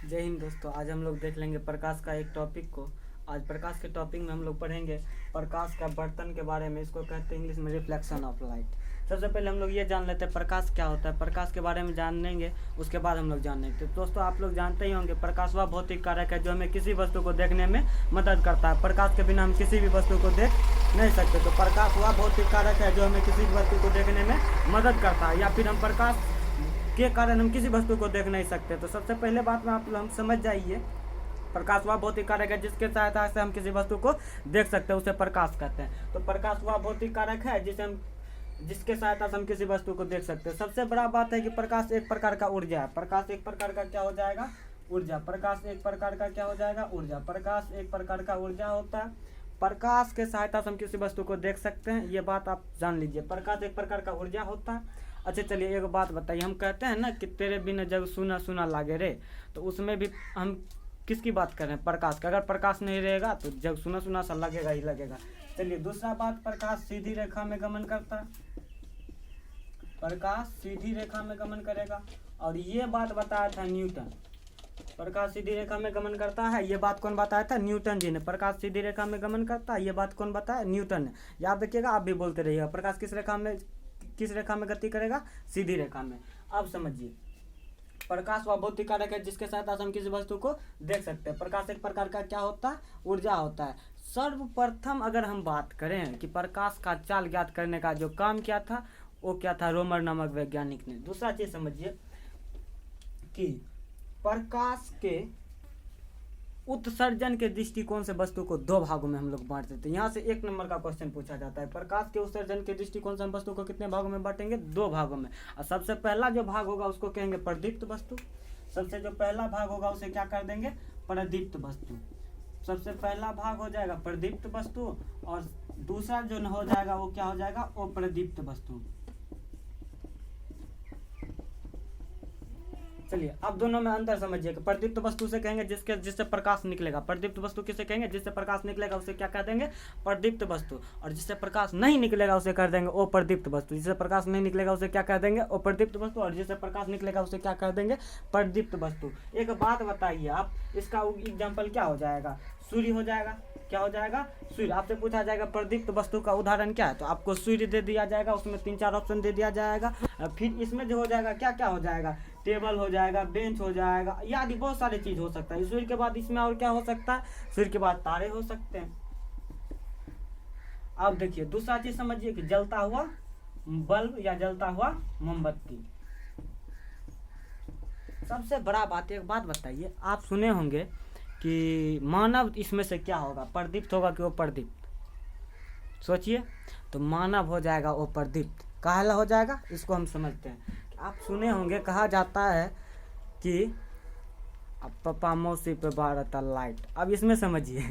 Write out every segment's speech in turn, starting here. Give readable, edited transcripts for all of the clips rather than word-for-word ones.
जय हिंद दोस्तों। आज हम लोग देख लेंगे प्रकाश का एक टॉपिक को। आज प्रकाश के टॉपिक में हम लोग पढ़ेंगे प्रकाश का बर्तन के बारे में। इसको कहते हैं इंग्लिश में रिफ्लेक्शन ऑफ लाइट। सबसे पहले हम लोग ये जान लेते हैं प्रकाश क्या होता है। प्रकाश के बारे में जान लेंगे, उसके बाद हम लोग जानेंगे। तो दोस्तों आप लोग जानते ही होंगे प्रकाश वह भौतिक कारक है जो हमें किसी वस्तु को देखने में मदद करता है। प्रकाश के बिना हम किसी भी वस्तु को देख नहीं सकते। तो प्रकाश वह भौतिक कारक है जो हमें किसी भी वस्तु को देखने में मदद करता है, या फिर हम प्रकाश के कारण हम किसी वस्तु को देख नहीं सकते। तो सबसे पहले बात में आप हम समझ जाइए, प्रकाश वह भौतिक कारक है जिसके सहायता से हम किसी वस्तु को देख सकते हैं, उसे प्रकाश कहते हैं। तो प्रकाश वह भौतिक कारक है जिसके सहायता से हम किसी वस्तु को देख सकते हैं। सबसे बड़ा बात है कि प्रकाश एक प्रकार का ऊर्जा है। प्रकाश एक प्रकार का क्या हो जाएगा? ऊर्जा। प्रकाश एक प्रकार का क्या हो जाएगा? ऊर्जा। प्रकाश एक प्रकार का ऊर्जा होता है। प्रकाश के सहायता से हम किसी वस्तु को देख सकते हैं, ये बात आप जान लीजिए। प्रकाश एक प्रकार का ऊर्जा होता है। अच्छा चलिए एक बात बताइए, हम कहते हैं ना कि तेरे बिना जग सुना सुना लागे रे, तो उसमें भी हम किसकी बात कर रहे हैं? प्रकाश का। अगर प्रकाश नहीं रहेगा तो जग सुना सुना सा लगेगा ही लगेगा। चलिए दूसरा बात, प्रकाश सीधी रेखा में गमन करता है। प्रकाश सीधी रेखा में गमन करेगा, और ये बात बताया था न्यूटन। प्रकाश सीधी रेखा में गमन करता है, ये बात कौन बताया था? न्यूटन जी ने। प्रकाश सीधी रेखा में गमन करता है, ये बात कौन बताया? न्यूटन ने। याद रखिएगा, आप भी बोलते रहिएगा। प्रकाश किस रेखा में गति करेगा? सीधी रेखा में। अब समझिए, प्रकाश वह भौतिक कारक है जिसके साथ हम किसी वस्तु को देख सकते हैं। प्रकाश एक प्रकार का क्या होता है? ऊर्जा होता है। सर्वप्रथम अगर हम बात करें कि प्रकाश का चाल ज्ञात करने का जो काम किया था, वो क्या था? रोमर नामक वैज्ञानिक ने। दूसरा चीज समझिए कि प्रकाश के उत्सर्जन के दृष्टिकोण से वस्तु को दो भागों में हम लोग बांट देते हैं। यहाँ से एक नंबर का क्वेश्चन पूछा जाता है, प्रकाश के उत्सर्जन के दृष्टिकोण से हम वस्तु को कितने भागों में बांटेंगे? दो भागों में। और सबसे पहला जो भाग होगा उसको कहेंगे प्रदीप्त वस्तु। सबसे जो पहला भाग होगा उसे क्या कर देंगे? प्रदीप्त वस्तु। सबसे पहला भाग हो जाएगा प्रदीप्त वस्तु, और दूसरा जो हो जाएगा वो क्या हो जाएगा? अप्रदीप्त वस्तु। चलिए अब दोनों में अंतर समझिए। प्रदीप्त वस्तु से कहेंगे जिससे प्रकाश निकलेगा। प्रदीप्त वस्तु किसे कहेंगे? जिससे प्रकाश निकलेगा उसे क्या कह देंगे? प्रदीप्त वस्तु। और जिससे प्रकाश नहीं निकलेगा उसे कर देंगे अप्रदीप्त वस्तु। जिससे प्रकाश नहीं निकलेगा उसे क्या कह देंगे? अप्रदीप्त वस्तु। और जिससे प्रकाश निकलेगा उसे क्या कह देंगे? प्रदीप्त वस्तु। एक बात बताइए आप, इसका एग्जाम्पल क्या हो जाएगा? सूर्य हो जाएगा। क्या हो जाएगा? सूर्य। आपसे पूछा जाएगा प्रदीप्त वस्तु का उदाहरण क्या है, तो आपको सूर्य दे दिया जाएगा, उसमें 3-4 ऑप्शन दे दिया जाएगा। फिर इसमें जो हो जाएगा क्या क्या हो जाएगा? टेबल हो जाएगा, बेंच हो जाएगा, आदि बहुत सारी चीज हो सकता है। सूर्य के बाद इसमें और क्या हो सकता है? सूर्य के बाद तारे हो सकते हैं। अब देखिए दूसरा चीज समझिए कि जलता हुआ बल्ब या जलता हुआ मोमबत्ती। सबसे बड़ा बात, एक बात बताइए, आप सुने होंगे कि मानव इसमें से क्या होगा? प्रदीप्त होगा कि अप्रदीप्त? सोचिए। तो मानव हो जाएगा अप्रदीप्त। काहे हो जाएगा? इसको हम समझते हैं। आप सुने होंगे, कहा जाता है कि अब पापा मौसी पे बारता लाइट। अब इसमें समझिए,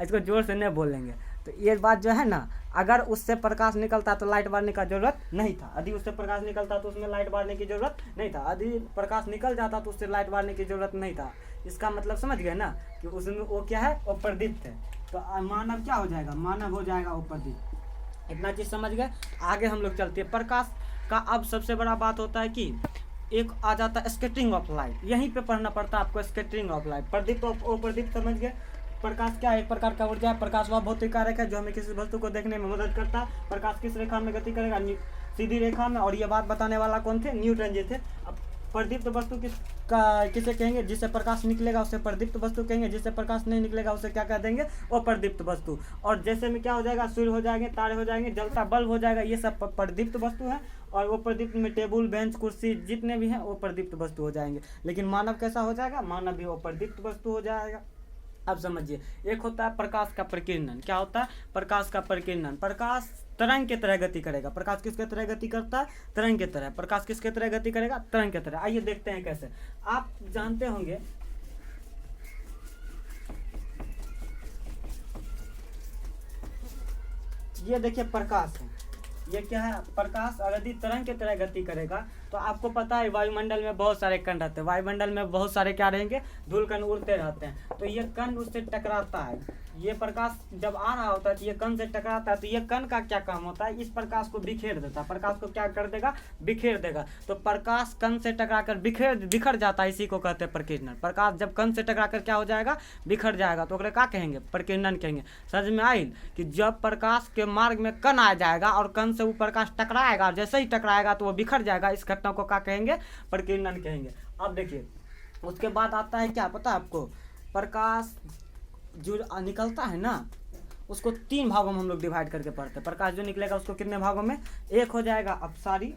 इसको जोर से नहीं बोलेंगे। तो ये बात जो है ना, अगर उससे प्रकाश निकलता तो लाइट बारने का जरूरत नहीं था। यदि उससे प्रकाश निकलता तो उसमें लाइट बारने की जरूरत नहीं था। यदि प्रकाश निकल जाता तो उससे लाइट बारने की जरूरत नहीं था। इसका मतलब समझ गए ना कि उसमें वो क्या है? अप्रदीप्त है। तो मानव क्या हो जाएगा? मानव हो जाएगा अप्रदीप्त। इतना चीज समझ गए। आगे हम लोग चलते हैं। प्रकाश का अब सबसे बड़ा बात होता है कि एक आ जाता है स्कैटरिंग ऑफ लाइट। यहीं पे पढ़ना पड़ता है आपको, स्कैटरिंग ऑफ लाइट। प्रदीप्त और अप्रदीप्त समझ गए। प्रकाश क्या है? एक प्रकार का ऊर्जा है। प्रकाश वह भौतिक कारक है जो हमें किसी वस्तु को देखने में मदद करता है। प्रकाश किस रेखा में गति करेगा? सीधी रेखा में। और ये बात बताने वाला कौन थे? न्यूटन जी थे। अब प्रदीप्त वस्तु किसे कहेंगे? जिससे प्रकाश निकलेगा उसे प्रदीप्त वस्तु कहेंगे। जिससे प्रकाश नहीं निकलेगा उसे क्या कह देंगे? अप्रदीप्त वस्तु। और जैसे में क्या हो जाएगा? सूर्य हो जाएंगे, तारे हो जाएंगे, जलता बल्ब हो जाएगा, ये सब प्रदीप्त वस्तु है। और वो प्रदीप्त में टेबल, बेंच, कुर्सी जितने भी हैं वो प्रदीप्त वस्तु हो जाएंगे। लेकिन मानव कैसा हो जाएगा? मानव भी वो प्रदीप्त वस्तु हो जाएगा। अब समझिए, एक होता है प्रकाश का प्रकीर्णन। क्या होता है? प्रकाश का प्रकीर्णन। प्रकाश तरंग के तरह गति करेगा। प्रकाश किसके तरह गति करता है? तरंग के तरह। प्रकाश किसके तरह गति करेगा? तरंग के तरह। आइए देखते हैं कैसे। आप जानते होंगे ये देखिए प्रकाश है, ये क्या है? प्रकाश। और यदि तरंग के तरह गति करेगा तो आपको पता है वायुमंडल में बहुत सारे कण रहते हैं, वायुमंडल में बहुत सारे क्या रहेंगे, धूल कण उड़ते रहते हैं। तो ये कण उससे टकराता है, ये प्रकाश जब आ रहा होता है तो ये कण से टकराता है, तो ये कण का क्या काम होता है, इस प्रकाश को बिखेर देता है, प्रकाश को क्या कर देगा, बिखेर देगा। तो प्रकाश कण से टकराकर बिखर जाता है, इसी को कहते हैं प्रकीर्णन। प्रकाश जब कण से टकराकर क्या हो जाएगा, बिखर जाएगा, तो ओकरे क्या कहेंगे, प्रकीर्णन कहेंगे। समझ में आइल कि जब प्रकाश के मार्ग में कण आ जाएगा और कण से वो प्रकाश टकराएगा, जैसे ही टकराएगा तो वो बिखर जाएगा, इस घटना को क्या कहेंगे, प्रकीर्णन कहेंगे। अब देखिए उसके बाद आता है क्या पता है आपको, प्रकाश जो निकलता है ना उसको 3 भागों में हम लोग डिवाइड करके पढ़ते हैं। प्रकाश जो निकलेगा उसको कितने भागों में, एक हो जाएगा अपसारी,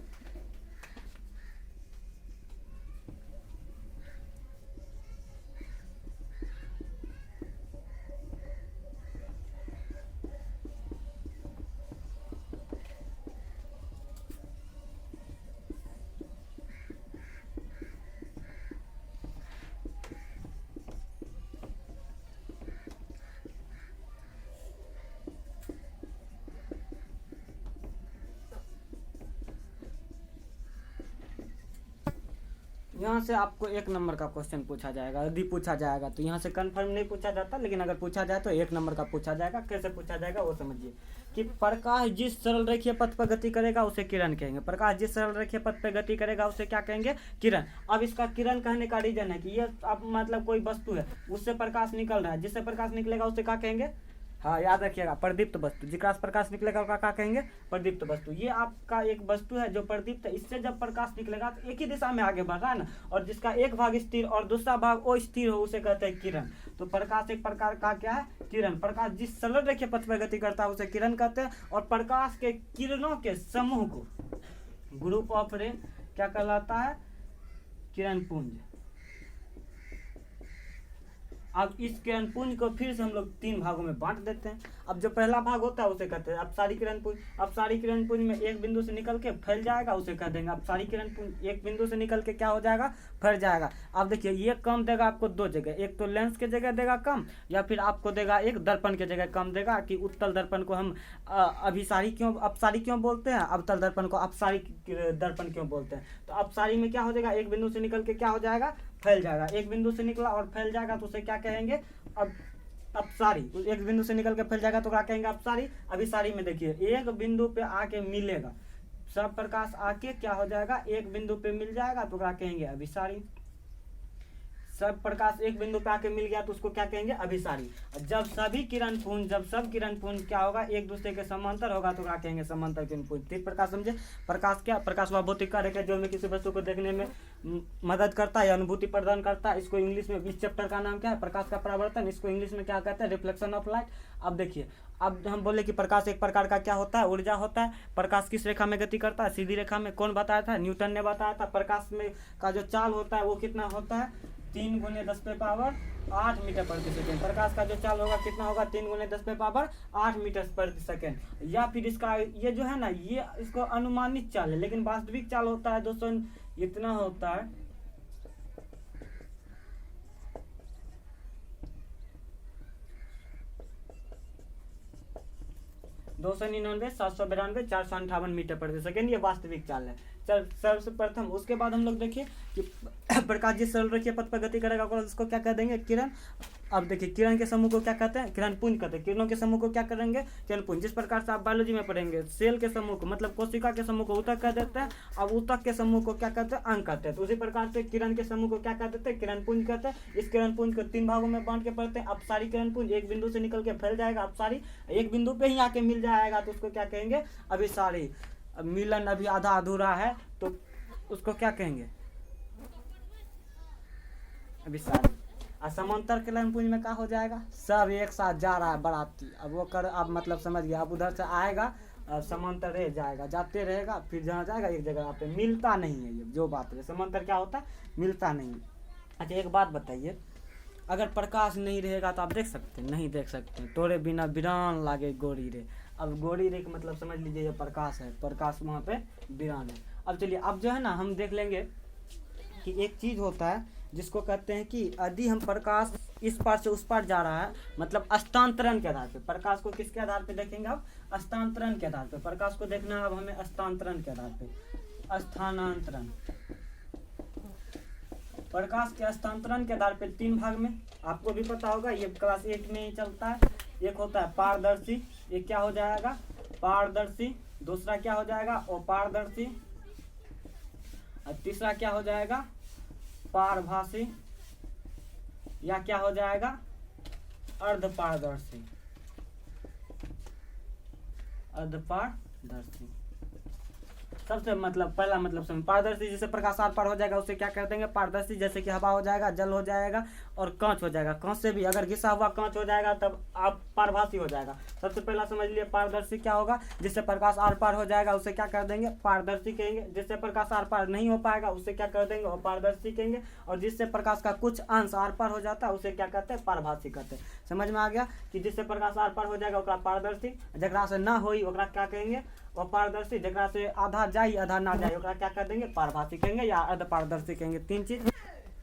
यहाँ से आपको 1 नंबर का क्वेश्चन पूछा जाएगा, यदि पूछा जाएगा तो यहाँ से कंफर्म नहीं पूछा जाता, लेकिन अगर पूछा जाए तो 1 नंबर का पूछा जाएगा। कैसे पूछा जाएगा वो समझिए कि प्रकाश जिस सरल रेखीय पथ पर गति करेगा उसे किरण कहेंगे। प्रकाश जिस सरल रेखीय पथ पर गति करेगा उसे क्या कहेंगे, किरण। अब इसका किरण कहने का रीजन है कि ये अब मतलब कोई वस्तु है उससे प्रकाश निकल रहा है, जिससे प्रकाश निकलेगा उसे क्या कहेंगे, हाँ याद रखिएगा, प्रदीप्त वस्तु। जिसका प्रकाश निकलेगा क्या कहेंगे, प्रदीप्त वस्तु। ये आपका एक वस्तु है जो प्रदीप्त है, इससे जब प्रकाश निकलेगा तो एक ही दिशा में आगे बढ़ रहा है ना, और जिसका एक भाग स्थिर और दूसरा भाग अस्थिर हो उसे कहते हैं किरण। तो प्रकाश एक प्रकार का क्या है, किरण। प्रकाश जिस सरल रेखीय पथ पर गति करता है उसे किरण कहते हैं, और प्रकाश के किरणों के समूह को, ग्रुप ऑफ रे, क्या कहलाता है, किरण पुंज। अब इस किरण पुंज को फिर से हम लोग 3 भागों में बांट देते हैं। अब जो पहला भाग होता है उसे कहते हैं अपसारी किरण पुंज। अपसारी किरण पुंज में एक बिंदु से निकल के फैल जाएगा उसे कह देंगे अपसारी किरण पुंज। एक बिंदु से निकल के क्या हो जाएगा, फैल जाएगा। अब देखिए ये कम देगा आपको 2 जगह, एक तो लेंस के जगह देगा कम, या फिर आपको देगा एक दर्पण के जगह कम देगा। कि उत्तल दर्पण को हम अभिसारी क्यों, अपसारी क्यों बोलते हैं, अवतल दर्पण को अपसारी दर्पण क्यों बोलते हैं। तो अपसारी में क्या हो जाएगा, एक बिंदु से निकल के क्या हो जाएगा, फैल जाएगा। एक बिंदु से निकला और फैल जाएगा तो उसे क्या कहेंगे, अब अपसारी। एक बिंदु से निकल के फैल जाएगा तो क्या कहेंगे, अपसारी। अभिसारी में देखिए एक बिंदु पे आके मिलेगा, सब प्रकाश आके क्या हो जाएगा, एक बिंदु पे मिल जाएगा तो क्या कहेंगे, अभिसारी। सब प्रकाश एक बिंदु पे आके मिल गया तो उसको क्या कहेंगे, अभिसारी। जब सभी किरण पुंज, जब सब किरण पुंज क्या होगा, एक दूसरे के समांतर होगा तो क्या कहेंगे, समांतर किरण पुंज। ठीक प्रकाश समझे। प्रकाश क्या, प्रकाश वह भौतिक कार्य है जो हमें किसी वस्तु को देखने में मदद करता है, अनुभूति प्रदान करता है। इसको इंग्लिश में, इस चैप्टर का नाम क्या है, प्रकाश का परावर्तन। इसको इंग्लिश में क्या कहते हैं, रिफ्लेक्शन ऑफ लाइट। अब देखिए, अब हम बोले कि प्रकाश एक प्रकार का क्या होता है, ऊर्जा होता है। प्रकाश किस रेखा में गति करता है, सीधी रेखा में। कौन बताया था, न्यूटन ने बताया था। प्रकाश में का जो चाल होता है वो कितना होता है, 3 × 10⁸ मीटर प्रति सेकेंड। प्रकाश का जो चाल होगा कितना होगा, 3 × 10⁸ मीटर प्रति सेकेंड। या फिर इसका ये जो है ना, ये इसको अनुमानित चाल है, लेकिन वास्तविक चाल होता है दोस्तों इतना होता है, 299, 792, 458 मीटर प्रति सेकेंड। ये वास्तविक चाल है। चल सर्वप्रथम उसके बाद हम लोग देखिए कि प्रकाश जिस सरल रेखीय पथ पर गति करेगा उसको क्या कह देंगे, किरण। अब देखिए किरण के समूह को क्या कहते हैं, किरण पुंज कहते हैं। किरणों के समूह को क्या करेंगे, किरण पुंज। जिस प्रकार से आप बायोलॉजी में पढ़ेंगे, सेल के समूह को मतलब कोशिका के समूह को ऊतक कह देते हैं, अब ऊतक के समूह को क्या कहते हैं, अंग कहते हैं। तो उसी प्रकार से किरण के समूह को क्या कह देते हैं, किरण पुंज कहते हैं। इस किरण पुंज को 3 भागों में बांट के पढ़ते हैं। अपसारी किरण पुंज, एक बिंदु से निकल के फैल जाएगा, अपसारी। एक बिंदु पे ही आके मिल जाएगा तो उसको क्या कहेंगे, अभिसारी। अब मिलन अभी आधा अधूरा है तो उसको क्या कहेंगे, अभिसारी। और समांतर किरण पुंज में क्या हो जाएगा, सब एक साथ जा रहा है बाराती। अब वो कर, आप मतलब समझ गया। अब उधर से आएगा और समांतर रह जाएगा, जाते रहेगा, फिर जहाँ जाएगा एक जगह पे मिलता नहीं है। ये जो बात है, समांतर क्या होता है, मिलता नहीं। अच्छा एक बात बताइए, अगर प्रकाश नहीं रहेगा तो आप देख सकते हैं, नहीं देख सकते। तोरे बिना वीरान लागे गोरी रे। अब गोरी रे का मतलब समझ लीजिए ये प्रकाश है, प्रकाश वहाँ पे वीरान है। अब चलिए, अब जो है ना हम देख लेंगे कि एक चीज़ होता है जिसको कहते हैं कि यदि हम प्रकाश इस पार से उस पार जा रहा है, मतलब हस्तांतरण के आधार पे। प्रकाश को किसके आधार पे देखेंगे, अब हस्तांतरण के आधार पे प्रकाश को देखना है। अब हमें हस्तांतरण के आधार पे स्थानांतरण। प्रकाश के स्थानांतरण के आधार पर 3 भाग में, आपको भी पता होगा, ये क्लास 1 में ही चलता है। एक होता है पारदर्शी, ये क्या हो जाएगा, पारदर्शी। दूसरा क्या हो जाएगा, अपारदर्शी। और तीसरा क्या हो जाएगा, पारभासी, या क्या हो जाएगा, अर्धपारदर्शी। अर्धपारदर्शी सबसे मतलब पहला मतलब समझ, पारदर्शी जैसे प्रकाश आर पार हो जाएगा उसे क्या कर देंगे, पारदर्शी। जैसे कि हवा हो जाएगा, जल हो जाएगा और कांच हो जाएगा। कांच से भी अगर घिसा हुआ कांच हो जाएगा तब आप पारभासी हो जाएगा। सबसे पहला समझ लिए पारदर्शी क्या होगा, जिससे प्रकाश आर पार हो जाएगा उसे क्या कर देंगे, पारदर्शी कहेंगे। जिससे प्रकाश आर पार नहीं हो पाएगा उसे क्या कर देंगे, अपारदर्शी कहेंगे। और जिससे प्रकाश का कुछ अंश आर पार हो जाता है उसे क्या कहते हैं, पारभासी कहते हैं। समझ में आ गया कि जिससे प्रकाश आर पार हो जाएगा ओकरा पारदर्शी, जकरा से ना होई ओकरा क्या कहेंगे, अपारदर्शी। जकरा से आधा जाई आधा ना जाए ओकरा क्या कर देंगे, पारभासी कहेंगे या अर्धपारदर्शी कहेंगे। 3 चीज,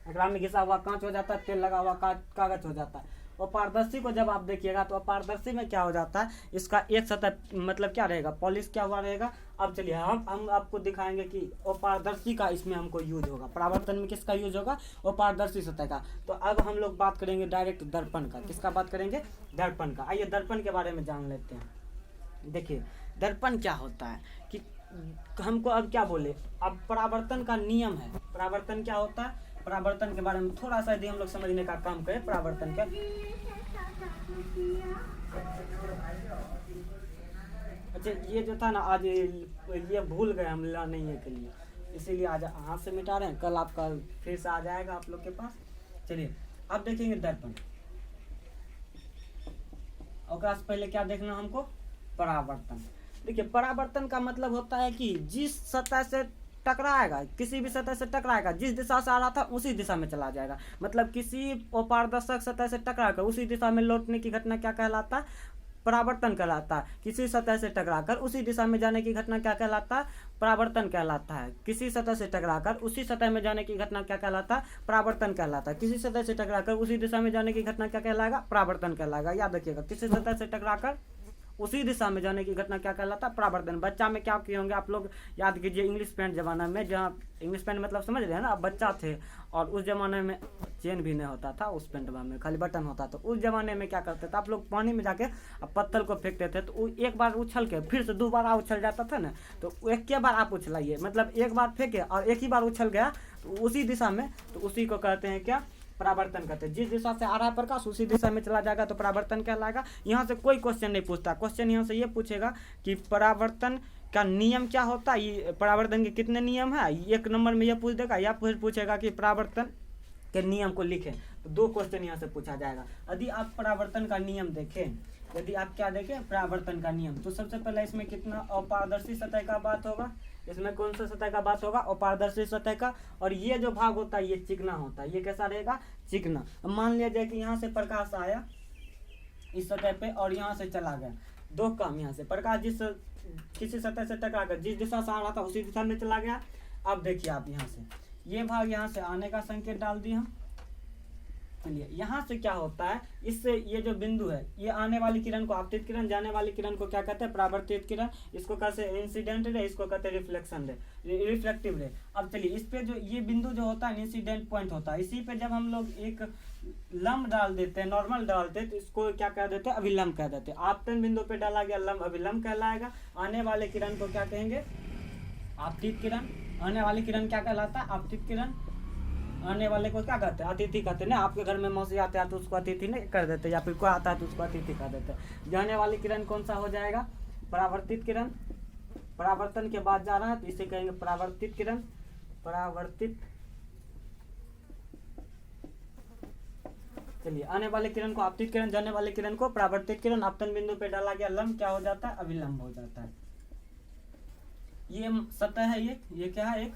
एकरा में घिसा हुआ कांच हो जाता है, तेल लगा हुआ कागज हो जाता है। अपारदर्शी को जब आप देखिएगा तो अपारदर्शी में क्या हो जाता है, इसका एक सतह मतलब क्या रहेगा, पॉलिश क्या हुआ रहेगा। अब चलिए हम आपको दिखाएंगे कि अपारदर्शी का इसमें हमको यूज होगा। परावर्तन में किसका यूज होगा, अपारदर्शी सतह का। तो अब हम लोग बात करेंगे डायरेक्ट दर्पण का। किसका बात करेंगे, दर्पण का। आइए दर्पण के बारे में जान लेते हैं। देखिए दर्पण क्या होता है कि हमको अब क्या बोले, अब परावर्तन का नियम है। परावर्तन क्या होता है, परावर्तन के बारे में थोड़ा सा यदि हम लोग समझने का काम करें। परावर्तन का अच्छा, ये जो था ना आज ये भूल गए हम लाने के लिए, इसीलिए आज हाथ से मिटा रहे हैं। कल आपका फिर से आ जाएगा आप लोग के पास। चलिए अब देखेंगे दर्पण। और पहले क्या देखना हमको, परावर्तन। देखिए परावर्तन का मतलब होता है कि जिस सतह से टकराएगा, किसी भी सतह से टकराएगा, जिस दिशा से आ रहा था उसी दिशा में चला जाएगा। मतलब किसी अपारदर्शक सतह से टकराकर उसी दिशा में लौटने की घटना क्या कहलाता है, परावर्तन कहलाता है। किसी सतह से टकराकर उसी दिशा में जाने की घटना क्या कहलाता है, परावर्तन कहलाता है। किसी सतह से टकराकर उसी सतह में जाने की घटना क्या कहलाता है, परावर्तन कहलाता है। किसी सतह से टकराकर उसी दिशा में जाने की घटना क्या कहलाएगा, परावर्तन कहलाएगा। याद रखिएगा, किसी सतह से टकराकर उसी दिशा में जाने की घटना क्या कहलाता है, परावर्तन। बच्चा में क्या किए होंगे आप लोग, याद कीजिए इंग्लिश पैंट जमाना में, जहाँ इंग्लिश पैंट मतलब समझ रहे हैं ना, आप बच्चा थे और उस जमाने में चेन भी नहीं होता था उस पैंट में, खाली बटन होता। तो उस जमाने में क्या करते थे आप लोग, पानी में जाके पत्थर को फेंकते थे तो एक बार उछल के फिर से दोबारा उछल जाता था ना। तो एक के बार आप उछलाइए, मतलब एक बार फेंके और एक ही बार उछल गया तो उसी दिशा में, तो उसी को कहते हैं क्या, परावर्तन कहते हैं। जिस दिशा से आ रहा है प्रकाश उसी दिशा में चला जाएगा तो परावर्तन कहलाएगा। यहाँ से कोई क्वेश्चन नहीं पूछता, क्वेश्चन यहाँ से ये पूछेगा कि परावर्तन का नियम क्या होता है, ये परावर्तन के कितने नियम है। 1 नंबर में ये पूछ देगा, या फिर पूछेगा कि परावर्तन के नियम को लिखें। तो 2 क्वेश्चन यहाँ से पूछा जाएगा। यदि आप परावर्तन का नियम देखें, यदि आप क्या देखें, परावर्तन का नियम, तो सबसे पहले इसमें कितना अपारदर्शी सतह का बात होगा। इसमें कौन सा सतह का बात होगा, अपारदर्शी सतह का। और ये जो भाग होता है ये चिकना होता है। ये कैसा रहेगा, चिकना। अब मान लिया जाए कि यहाँ से प्रकाश आया इस सतह पे और यहाँ से चला गया। 2 काम, यहाँ से प्रकाश किसी सतह से टकरा कर जिस दिशा से आ रहा था उसी दिशा में चला गया। अब देखिए आप यहाँ से ये भाग यहाँ से आने का संकेत डाल दिए हम। चलिए यहाँ से क्या होता है, इससे ये जो बिंदु है, ये आने वाली किरण को आपतित किरण, जाने वाली किरण को क्या कहते हैं, परावर्तित किरण। इसको कहते हैं इंसिडेंट रे, इसको कहते हैं रिफ्लेक्शन रे, रिफ्लेक्टिव रे। अब चलिए इस पे जो ये बिंदु जो होता है इंसिडेंट पॉइंट होता है, इसी पे जब हम लोग एक लंब डाल देते हैं, नॉर्मल डालते हैं, तो इसको क्या कह देते हैं, अभिलंब कह देते हैं। आपतन बिंदु पे डाला गया लंब अभिलंब कहलाएगा। आने वाले किरण को क्या कहेंगे, आपतित किरण। आने वाली किरण क्या कहलाता है, आपतित किरण। आने वाले को क्या कहते हैं, अतिथि कहते हैं ना। आपके घर में मौसी आते हैं तो उसको अतिथि नहीं कर देते, या फिर कोई आता है तो उसको अतिथि कह देते हैं। जाने वाली किरण कौन सा हो जाएगा, परावर्तित किरण। परावर्तन के बाद जा रहा है तो इसे कहेंगे परावर्तित किरण, परावर्तित। चलिए आने वाले किरण को आपतित किरण, जाने वाले किरण को परावर्तित किरण। आपतन बिंदु पे डाला गया लंब क्या हो जाता है, अभिलंब हो जाता है। ये सतह है, ये क्या है, एक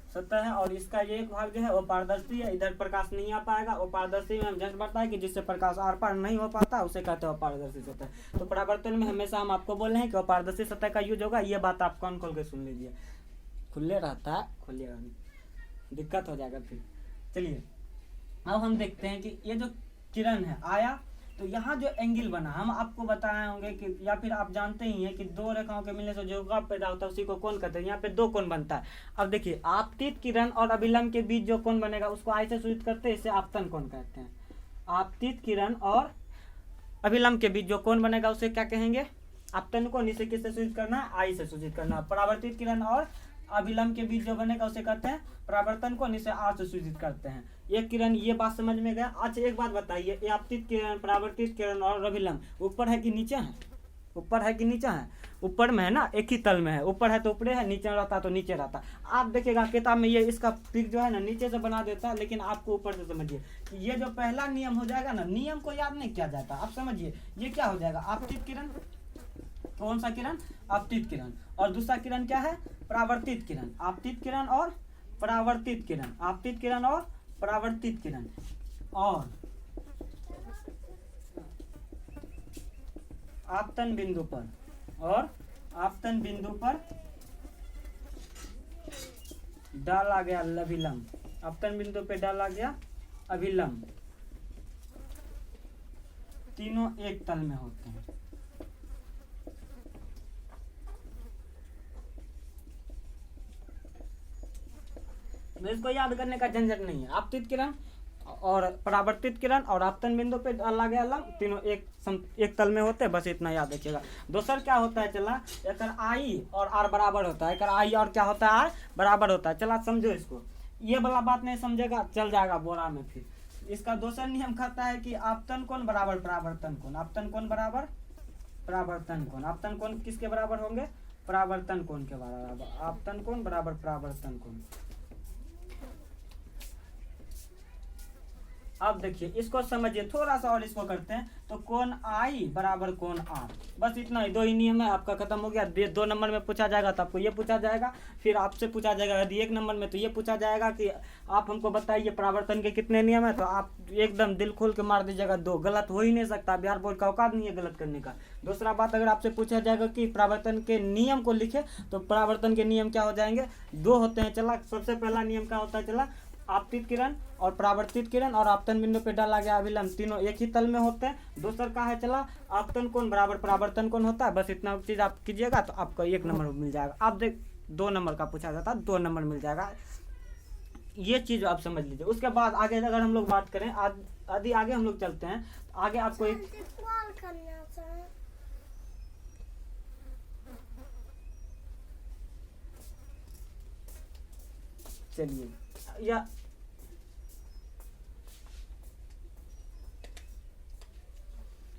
सतह है। और इसका ये एक भाग जो है वो पारदर्शी है, इधर प्रकाश नहीं आ पाएगा। वो पारदर्शी में जस्ट बढ़ता है कि जिससे प्रकाश आर पार नहीं हो पाता उसे कहते हैं पारदर्शी सतह। तो परावर्तन में हमेशा हम आपको बोले हैं कि पारदर्शी सतह का यूज होगा। ये बात आप कान खोल के सुन लीजिए, खुले रहता है, खुले दिक्कत हो जाएगा फिर। चलिए अब हम देखते हैं कि ये जो किरण है आया, तो यहाँ जो एंगल बना, हम आपको बताए होंगे कि या फिर आप जानते ही हैं कि दो रेखाओं के मिलने से जो कोण पैदा होता है उसी को कोण कहते हैं। यहाँ पे दो कोण बनता है। अब देखिए, आपतित किरण और अभिलंब के बीच जो कोण बनेगा उसको आई से सूचित करते हैं, इसे आपतन कोण कहते हैं। आपतित किरण और अभिलंब के बीच जो कोण बनेगा उसे क्या कहेंगे? आपतन कोण। इसे किससे सूचित करना है? आई से सूचित करना है। परावर्तित किरण और अभिलंब के बीच जो बनेगा उसे कहते हैं परावर्तन कोण, इसे आर से सूचित करते हैं। एक किरण, ये बात समझ में गया। अच्छा एक बात बताइए, ये आपतित किरण, परावर्तित किरण और अभिलंब ऊपर है कि नीचे है? ऊपर है कि नीचे है? ऊपर में है ना, एक ही तल में है। ऊपर है तो ऊपर है, नीचे रहता तो नीचे रहता। आप देखिएगा किताब में ये इसका पिक जो है ना नीचे से बना देता है, लेकिन आपको ऊपर से समझिए कि ये जो पहला नियम हो जाएगा ना, नियम को याद नहीं किया जाता। आप समझिए ये क्या हो जाएगा? आपतित किरण, कौन सा किरण? आपतित किरण। और दूसरा किरण क्या है? परावर्तित किरण। आपतित किरण और परावर्तित किरण, आपतित किरण और परावर्तित किरण। और आपतन बिंदु पर, और आपतन बिंदु पर डाला गया अभिलंब, आपतन बिंदु पे डाला गया अभिलंब, तीनों एक तल में होते हैं। इसको याद करने का झंझट नहीं है। आपतित किरण और परावर्तित किरण और आपतन बिंदु पे डाला गया लंब, तीनों एक तल में होते हैं, बस इतना याद रखिएगा। दूसरा क्या होता है, चला एक आई और आर बराबर होता है। एक आई और क्या होता है? आर बराबर होता है। चला समझो इसको, ये वाला बात नहीं समझेगा चल जाएगा बोरा में। फिर इसका दूसरा नियम कहता है कि आपतन कोण बराबर परावर्तन कोण, आपतन कोण बराबर परावर्तन कोण। आपतन कोण किसके बराबर होंगे? परावर्तन कोण के बराबर। आपतन कोण बराबर परावर्तन कोण। अब देखिए इसको समझिए थोड़ा सा और इसको करते हैं तो कोण आई बराबर कोण आर, बस इतना ही, दो ही नियम है, आपका खत्म हो गया। 2 नंबर में पूछा जाएगा तो आपको ये पूछा जाएगा, फिर आपसे पूछा जाएगा यदि 1 नंबर में तो ये पूछा जाएगा कि आप हमको बताइए परावर्तन के कितने नियम है, तो आप एकदम दिल खोल के मार दीजिएगा 2, गलत हो ही नहीं सकता। बिहार बोर्ड का औकात नहीं है गलत करने का। दूसरा बात, अगर आपसे पूछा जाएगा कि परावर्तन के नियम को लिखे तो परावर्तन के नियम क्या हो जाएंगे? 2 होते हैं। चला सबसे पहला नियम क्या होता है? चला आपतित किरण और परावर्तित किरण और आपतन बिंदु पे डाला गया अभिलंब, तीनों एक ही तल में होते हैं। दूसरा का है, चला आपतन कोण बराबर परावर्तन कोण होता है। बस इतना चीज आप कीजिएगा तो आपको 1 नंबर मिल जाएगा। आप देख 2 नंबर का पूछा जाता है, 2 नंबर मिल जाएगा। ये चीज आप समझ लीजिए। उसके बाद आगे अगर हम लोग बात करें, आदि आगे हम लोग चलते हैं, आगे आपको एक चलिए या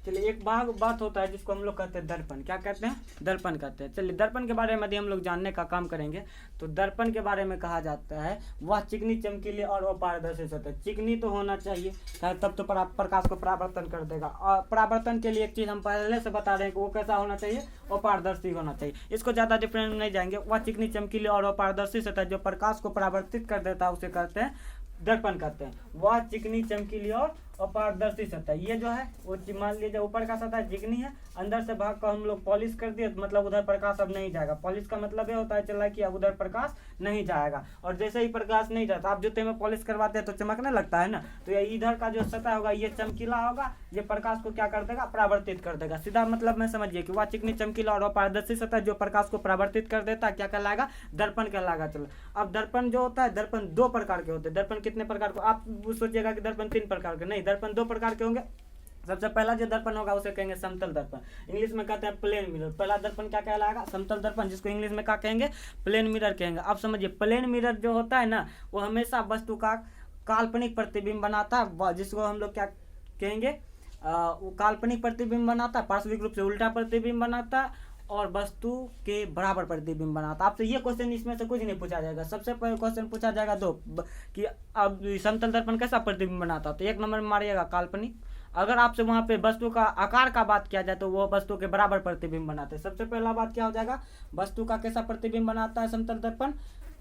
चलिए एक बात होता है जिसको हम लोग कहते हैं दर्पण। क्या कहते हैं? दर्पण कहते हैं। चलिए दर्पण के बारे में यदि हम लोग जानने का काम करेंगे तो दर्पण के बारे में कहा जाता है वह चिकनी, चमकीली और अपारदर्शी सतह। चिकनी तो होना चाहिए, तब तो प्रकाश को परावर्तन कर देगा। और परावर्तन के लिए एक चीज हम पहले से बता रहे हैं कि वो कैसा होना चाहिए? अपारदर्शी होना चाहिए। इसको ज्यादा डिफरेंस नहीं जाएंगे। वह चिकनी, चमकीली और अपारदर्शी सतह जो प्रकाश को परावर्तित कर देता है उसे कहते हैं दर्पण कहते हैं। वह चिकनी, चमकीली और अपारदर्शी सतह, ये जो है वो मान लीजिए ऊपर का सतह चिकनी है, अंदर से भाग को हम लोग पॉलिश कर दिए तो मतलब उधर प्रकाश अब नहीं जाएगा। पॉलिश का मतलब ये होता है चला कि अब उधर प्रकाश नहीं जाएगा। और जैसे ही प्रकाश नहीं जाता, आप जूते में पॉलिश करवाते हैं तो चमकने लगता है ना, तो ये इधर का जो सतह होगा ये चमकीला होगा, ये प्रकाश को क्या कर देगा? परावर्तित कर देगा। सीधा मतलब में समझिए कि वह चिकनी, चमकीला और अपारदर्शी सतह जो प्रकाश को परावर्तित कर देता है क्या कहलाएगा? दर्पण कहलाएगा। चलो अब दर्पण जो होता है, दर्पण 2 प्रकार के होते हैं। दर्पण कितने प्रकार के? आप सोचिएगा कि दर्पण 3 प्रकार के, नहीं, दर्पण 2 प्रकार के होंगे। सबसे पहला जो दर्पण होगा उसे कहेंगे समतल दर्पण, इंग्लिश में कहते हैं प्लेन मिरर। पहला दर्पण क्या कहलाएगा? समतल दर्पण, जिसको इंग्लिश में क्या कहेंगे? प्लेन मिरर कहेंगे। अब समझिए प्लेन मिरर जो होता है ना, वो हमेशा वस्तु का काल्पनिक प्रतिबिंब बनाता है, जिसको हम लोग क्या कहेंगे? वो काल्पनिक प्रतिबिंब बनाता है, पार्श्विक रूप से उल्टा प्रतिबिंब बनाता है और वस्तु के बराबर प्रतिबिंब बनाता। आपसे ये क्वेश्चन इसमें से कुछ नहीं पूछा जाएगा। सबसे पहले क्वेश्चन पूछा जाएगा 2 कि अब समतल दर्पण कैसा प्रतिबिंब बनाता, तो 1 नंबर में मारिएगा काल्पनिक। अगर आपसे वहां पे वस्तु का आकार का बात किया जाए तो वो वस्तु के बराबर प्रतिबिंब बनाते हैं। सबसे पहला बात क्या हो जाएगा? वस्तु का कैसा प्रतिबिंब बनाता है समतल दर्पण?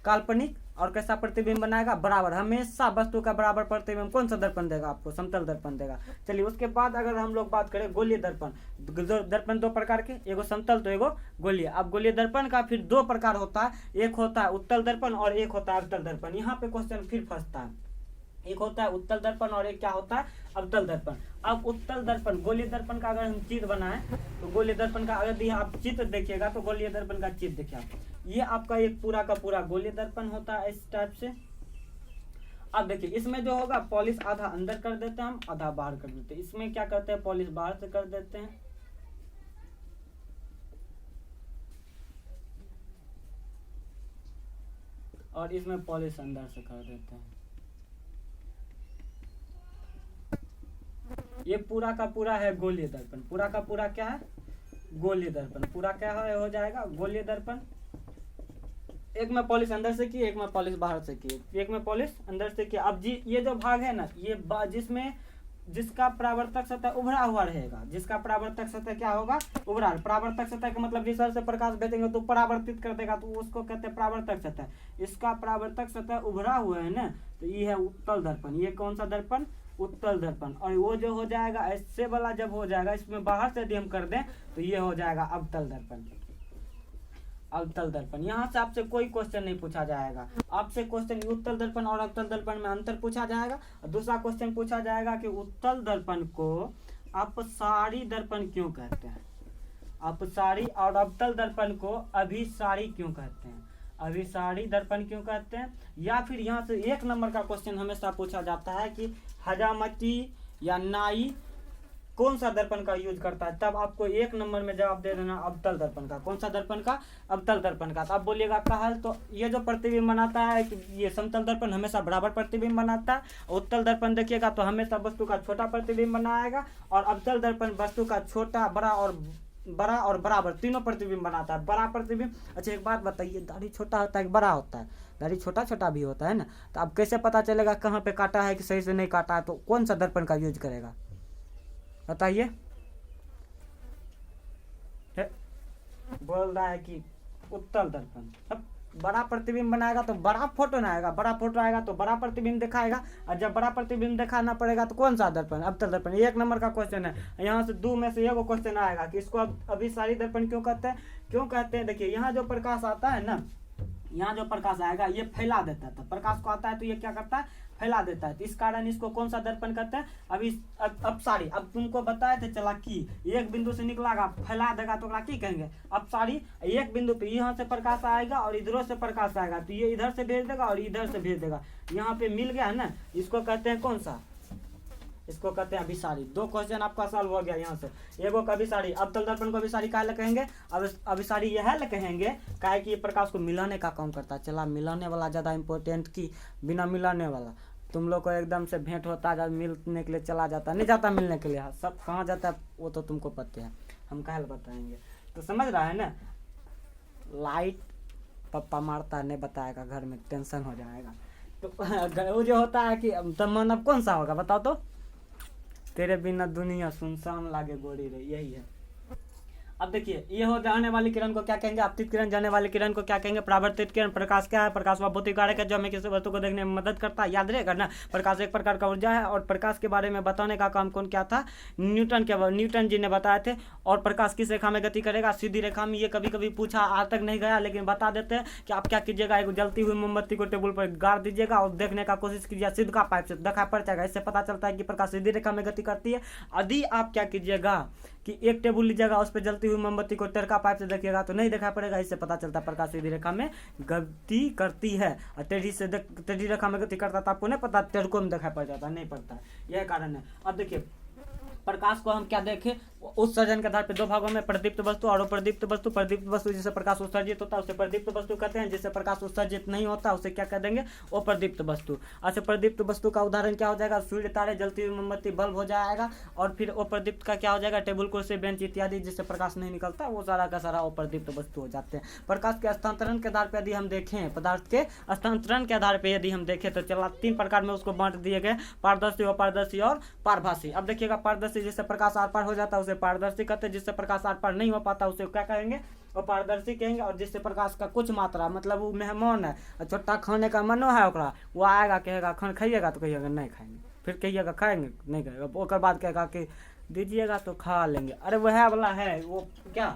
काल्पनिक। और कैसा प्रतिबिंब बनाएगा? बराबर। हमेशा वस्तु का बराबर प्रतिबिंब कौन सा दर्पण देगा आपको? समतल दर्पण देगा। चलिए उसके बाद अगर हम लोग बात करें गोलीय दर्पण, दर्पण 2 प्रकार के, एगो समतल तो एगो गोलीय। अब गोलीय दर्पण का फिर 2 प्रकार होता है, एक होता है उत्तल दर्पण और एक होता है अवतल दर्पण। यहाँ पे क्वेश्चन फिर फंसता है। एक होता है उत्तल दर्पण और एक क्या होता है अवतल दर्पण। अब उत्तल दर्पण गोलीय दर्पण का अगर हम चित्र बनाएं तो गोलीय दर्पण का अगर आप चित्र देखिएगा तो गोलीय दर्पण का चित्र देखिए आप, ये आपका एक पूरा का पूरा गोलीय दर्पण होता है इस टाइप से। अब देखिए इसमें जो होगा पॉलिश आधा अंदर कर देते हैं हम, आधा बाहर कर देते हैं। इसमें क्या करते हैं पॉलिश बाहर से कर देते हैं और इसमें पॉलिश अंदर से कर देते हैं। ये पूरा का पूरा है गोलीय दर्पण, पूरा का पूरा क्या है गोलीय दर्पण, पूरा क्या है हो जाएगा गोलीय दर्पण। एक में पॉलिश अंदर से की, एक में पॉलिश बाहर से की, एक में पॉलिश अंदर से की। अब जी ये जो भाग है ना ये जिसमें जिसका परावर्तक सतह उभरा हुआ रहेगा, जिसका परावर्तक सतह क्या होगा उभरा। परावर्तक सतह का मतलब विसर से प्रकाश भेजेंगे तो परावर्तित कर देगा तो उसको कहते हैं परावर्तक सतह। इसका परावर्तक सतह उभरा हुआ है ना तो ये है उत्तल दर्पण। ये कौन सा दर्पण उत्तल दर्पण। और वो जो हो जाएगा ऐसे वाला जब हो जाएगा इसमें बाहर से यदि हम कर दें तो ये हो जाएगा अवतल दर्पण। अवतल दर्पण यहाँ से आपसे कोई क्वेश्चन नहीं पूछा जाएगा, आपसे क्वेश्चन उत्तल दर्पण और अवतल दर्पण में अंतर पूछा जाएगा। और दूसरा क्वेश्चन पूछा जाएगा कि उत्तल दर्पण को अपसारी दर्पण क्यों कहते हैं, अपसारी, और अवतल दर्पण को अभिसारी क्यों कहते हैं, अभिसारी दर्पण क्यों कहते हैं। या फिर यहाँ से 1 नंबर का क्वेश्चन हमेशा पूछा जाता है कि हजामती या नाई कौन सा दर्पण का यूज करता है, तब आपको 1 नंबर में जवाब दे देना अवतल दर्पण का। कौन सा दर्पण का अवतल दर्पण का। तो आप बोलिएगा कहल, तो ये जो प्रतिबिंब बनाता है ये समतल दर्पण हमेशा बराबर प्रतिबिंब बनाता है। उत्तल दर्पण देखिएगा तो हमेशा वस्तु का छोटा प्रतिबिंब बनाएगा और अवतल दर्पण वस्तु का छोटा बड़ा और बराबर तीनों प्रतिबिंब बनाता है। बड़ा प्रतिबिंब, अच्छा एक बात बताइए, दाढ़ी छोटा होता है कि बड़ा होता है, दाढ़ी छोटा छोटा भी होता है ना, तो अब कैसे पता चलेगा कहाँ पे काटा है कि सही से नहीं काटा है, तो कौन सा दर्पण का यूज करेगा बताइए। बोल रहा है कि उत्तल दर्पण। अब बड़ा प्रतिबिंब बनाएगा तो बड़ा फोटो ना आएगा, बड़ा फोटो आएगा तो बड़ा प्रतिबिंब दिखाएगा, और जब बड़ा प्रतिबिंब दिखाना पड़ेगा तो कौन सा दर्पण अवतल दर्पण। 1 नंबर का क्वेश्चन है, यहाँ से 2 में से 1 क्वेश्चन आएगा कि इसको अभिसारी दर्पण क्यों कहते हैं। क्यों कहते हैं, देखिए यहाँ जो प्रकाश आता है ना, यहाँ जो प्रकाश आएगा ये फैला देता है, तो प्रकाश को आता है तो ये क्या करता है फैला देता है, तो इस कारण इसको कौन सा दर्पण कहते हैं अपसारी। अब तुमको बताए थे चला कि एक बिंदु से निकलागा फैला देगा तो की कहेंगे अपसारी। एक बिंदु पे यहाँ से प्रकाश आएगा और इधरों से प्रकाश आएगा तो ये इधर से भेज देगा और इधर से भेज देगा, यहाँ पे मिल गया है ना, इसको कहते हैं कौन सा, इसको कहते हैं अभिसारी। 2 क्वेश्चन आपका सॉल्व हो गया यहाँ से। एगो का अभिसारी, अवतल दर्पण को अभिसारी काहे कहेंगे, अभिसारी यह कहेंगे काहे कि ये प्रकाश को मिलाने का काम करता है। चला मिलाने वाला ज़्यादा इंपॉर्टेंट कि बिना मिलाने वाला। तुम लोग को एकदम से भेंट होता है, मिलने के लिए चला जाता नहीं जाता मिलने के लिए, सब कहाँ जाता है वो तो तुमको पता है, हम काहे बताएंगे। तो समझ रहा है ना, लाइट पप्पा मारता नहीं बताएगा, घर में टेंशन हो जाएगा। तो वो जो होता है कि मानव कौन सा होगा बताओ तो, तेरे बिना दुनिया सुनसान लागे गोरी रे, यही है। अब देखिए ये हो जाने वाली किरण को क्या कहेंगे, आपतित किरण, जाने वाली किरण को क्या कहेंगे परावर्तित किरण। प्रकाश क्या है, प्रकाश वह भौतिक कारक है जो हमें किसी वस्तु को देखने में मदद करता है, याद रहेगा ना। प्रकाश एक प्रकार का ऊर्जा है और प्रकाश के बारे में बताने का काम कौन क्या था, न्यूटन जी ने बताए थे। और प्रकाश किस रेखा में गति करेगा, सीधी रेखा में। ये कभी कभी पूछा आज तक नहीं गया, लेकिन बता देते हैं कि आप क्या कीजिएगा, एक जलती हुई मोमबत्ती को टेबल पर गाड़ दीजिएगा और देखने का कोशिश कीजिए सीधा पाइप से, दिखाई पड़ जाएगा। इससे पता चलता है कि प्रकाश सीधी रेखा में गति करती है। यदि आप क्या कीजिएगा कि एक टेबल लीजिएगा, उस पर जलती हुई मोमबत्ती को टेढ़ा पाइप से देखिएगा तो नहीं दिखाई पड़ेगा। इससे पता चलता है प्रकाश सीधी रेखा में गति करती है, और टेढ़ी रेखा में गति करता तो आपको नहीं पता, टेढ़को में दिखाई पड़ जाता, नहीं पड़ता, यह कारण है। अब देखिए प्रकाश को हम क्या देखें, उत्सर्जन के आधार पर 2 भागों में, प्रदीप्त वस्तु और अप्रदीप्त वस्तु। प्रदीप्त वस्तु जिससे प्रकाश उत्सर्जित होता है उसे प्रदीप्त वस्तु कहते हैं, जिससे प्रकाश उत्सर्जित नहीं होता उसे क्या कह देंगे, अप्रदीप्त वस्तु। अच्छा प्रदीप्त वस्तु का उदाहरण क्या हो जाएगा, सूर्य, तारे, जलती हुई मोमबत्ती, बल्ब हो जाएगा। और फिर अप्रदीप्त का क्या हो जाएगा, टेबल कुर्सी, बेंच इत्यादि, जिससे प्रकाश नहीं निकलता, वो सारा का सारा अप्रदीप्त वस्तु हो जाते हैं। प्रकाश के हस्तांतरण के आधार पर यदि हम देखें, पदार्थ के हस्तांतरण के आधार पर यदि हम देखें तो चला 3 प्रकार में उसको बांट दिए गए, पारदर्शी, अपारदर्शी और पारभासी। अब देखिएगा पारदर्शी जिससे प्रकाश आर पार हो जाता है उसे पारदर्शी कहते हैं, जिससे प्रकाश आर पार नहीं हो पाता उसे क्या कहेंगे, वो पारदर्शी कहेंगे। और जिससे प्रकाश का कुछ मात्रा, मतलब वो मेहमान है, छोटा खाने का मनो है ओकरा, वो आएगा कहेगा खाना खाइएगा तो कहिएगा नहीं खाएंगे, फिर कहिएगा खाएंगे नहीं खाएगा, ओकर बाद कहेगा कि दीजिएगा तो खा लेंगे, अरे वह वाला है वो क्या,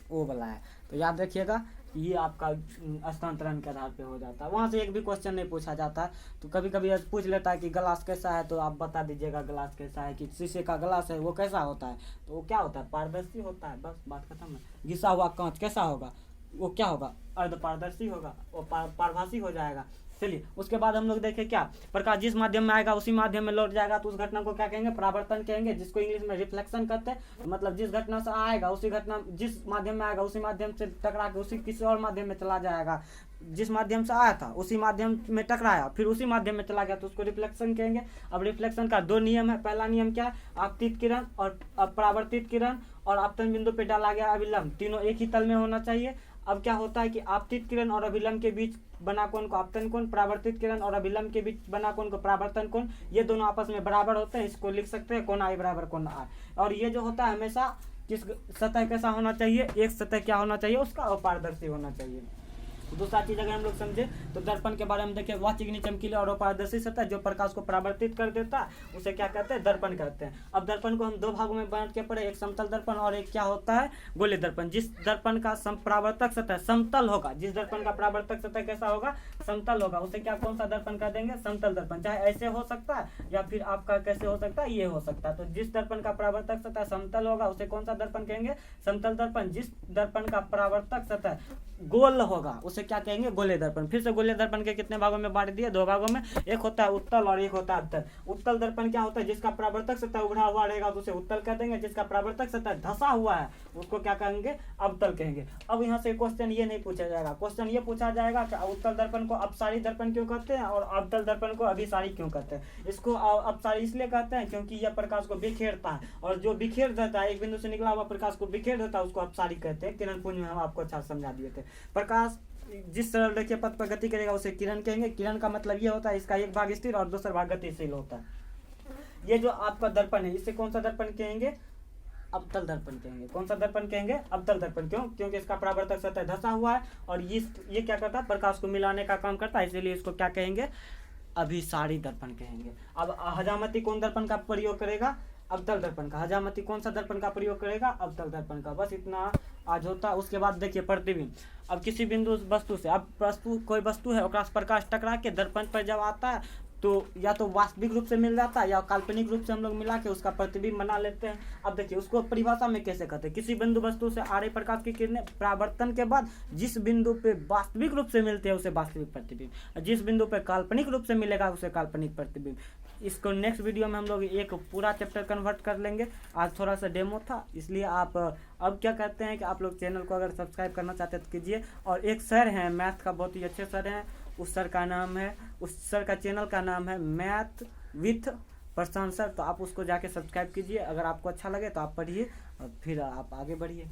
वो वाला है। तो याद रखिएगा ये आपका स्थानांतरण के आधार पे हो जाता है। वहाँ से एक भी क्वेश्चन नहीं पूछा जाता है। तो कभी कभी पूछ लेता है कि गिलास कैसा है, तो आप बता दीजिएगा गिलास कैसा है, कि शीशे का गिलास है वो कैसा होता है, तो वो क्या होता है, पारदर्शी होता है, बस बात खत्म है। घिसा हुआ कांच कैसा होगा, वो क्या होगा, अर्धपारदर्शी होगा, वो पारभासी हो जाएगा। चलिए उसके बाद हम लोग देखें क्या, प्रकाश जिस माध्यम में आएगा उसी माध्यम में लौट जाएगा, तो उस घटना को क्या कहेंगे, परावर्तन कहेंगे, जिसको इंग्लिश में रिफ्लेक्शन कहते हैं। मतलब जिस घटना से आएगा उसी घटना, जिस माध्यम में आएगा उसी माध्यम से टकरा के उसी किसी और माध्यम में चला जाएगा। जिस माध्यम से आया था उसी माध्यम में टकराया, फिर उसी माध्यम में चला गया, तो उसको रिफ्लेक्शन कहेंगे। अब रिफ्लेक्शन का 2 नियम है। पहला नियम क्या है, आपतित किरण और परावर्तित किरण और आपतन बिंदु पे डाला गया अभिलंब, तीनों एक ही तल में होना चाहिए। अब क्या होता है कि आपतित किरण और अभिलंब के बीच बना कोण को आपतन कोण, परावर्तित किरण और अभिलंब के बीच बना कोण को परावर्तन कोण, ये दोनों आपस में बराबर होते हैं। इसको लिख सकते हैं कोण आई बराबर कोण आर। और ये जो होता है हमेशा किस सतह कैसा होना चाहिए, एक सतह क्या होना चाहिए, उसका अपारदर्शी होना चाहिए। दूसरा चीज अगर हम लोग समझे तो दर्पण के बारे में देखिए, वह चिकनी चमकीले और अपारदर्शी सतह जो प्रकाश को परावर्तित कर देता है उसे क्या कहते हैं, दर्पण कहते हैं। अब दर्पण को हम 2 भागों में बांट के पढ़े, एक समतल दर्पण और एक क्या होता है, गोलीय दर्पण। जिस दर्पण का परावर्तक सतह समतल होगा, जिस दर्पण का परावर्तक सतह कैसा होगा, समतल होगा, उसे क्या कौन सा दर्पण कह देंगे, समतल दर्पण। चाहे ऐसे हो सकता है या फिर आपका कैसे हो सकता है, ये हो सकता है। तो जिस दर्पण का परावर्तक सतह समतल होगा उसे कौन सा दर्पण कहेंगे, समतल दर्पण। जिस दर्पण का परावर्तक सतह गोल होगा उसे क्या कहेंगे, गोलीय दर्पण। फिर से गोलीय दर्पण के कितने भागों में बांट दिए, 2 भागों में। एक होता है उत्तल और एक होता है अवतल। उत्तल दर्पण क्या होता है, जिसका परावर्तक सतह उभरा हुआ रहेगा तो उसे उत्तल कह देंगे, जिसका परावर्तक सतह धंसा हुआ है उसको क्या कहेंगे, अवतल कहेंगे। अब यहाँ से क्वेश्चन ये नहीं पूछा जाएगा, क्वेश्चन ये पूछा जाएगा कि उत्तल दर्पण को अपसारी दर्पण क्यों कहते हैं और अवतल दर्पण को अभिसारी क्यों कहते हैं। इसको अपसारी इसलिए कहते हैं क्योंकि यह प्रकाश को बिखेरता है, और जो बिखेर देता है, एक बिंदु से निकला हुआ प्रकाश को बिखेर देता है, उसको अपसारी कहते हैं। किरण पुंज में हम आपको अच्छा समझा दिए थे। प्रकाश जिस सरल रेखीय पथ पर गति करेगा उसे किरण कहेंगे। किरण का मतलब ये होता है इसका एक भाग स्थिर और दूसरा भाग गतिशील होता है। ये जो आपका दर्पण है इसे कौन सा दर्पण कहेंगे, अवतल दर्पण कहेंगे। कौन सा दर्पण कहेंगे, अवतल दर्पण। क्यों, क्योंकि इसका परावर्तक सतह धंसा हुआ है और ये क्या करता है, प्रकाश को मिलाने का काम करता है, इसीलिए इसको क्या कहेंगे, अभिसारी दर्पण कहेंगे। अब हजामती कौन दर्पण का प्रयोग करेगा, अवतल दर्पण का। हजामती कौन सा दर्पण का प्रयोग करेगा, अवतल दर्पण का। बस इतना आज होता है। उसके बाद देखिए प्रतिबिंब। अब किसी बिंदु वस्तु से, अब कोई वस्तु है ओकरा से प्रकाश टकरा के दर्पण पर जब आता है तो या तो वास्तविक रूप से मिल जाता है या काल्पनिक रूप से हम लोग मिला के उसका प्रतिबिंब बना लेते हैं। अब देखिए उसको परिभाषा में कैसे कहते हैं, किसी बिंदु वस्तु से आ रही प्रकाश की किरणें परावर्तन के बाद जिस बिंदु पे वास्तविक रूप से मिलते हैं उसे वास्तविक प्रतिबिंब, जिस बिंदु पे काल्पनिक रूप से मिलेगा उसे काल्पनिक प्रतिबिंब। इसको नेक्स्ट वीडियो में हम लोग एक पूरा चैप्टर कन्वर्ट कर लेंगे। आज थोड़ा सा डेमो था, इसलिए आप अब क्या कहते हैं कि आप लोग चैनल को अगर सब्सक्राइब करना चाहते हैं तो कीजिए। और एक सर हैं मैथ का, बहुत ही अच्छे सर हैं, उस सर का नाम है, उस सर का चैनल का नाम है मैथ विथ प्रशांत सर। तो आप उसको जाके सब्सक्राइब कीजिए। अगर आपको अच्छा लगे तो आप पढ़िए और फिर आप आगे बढ़िए।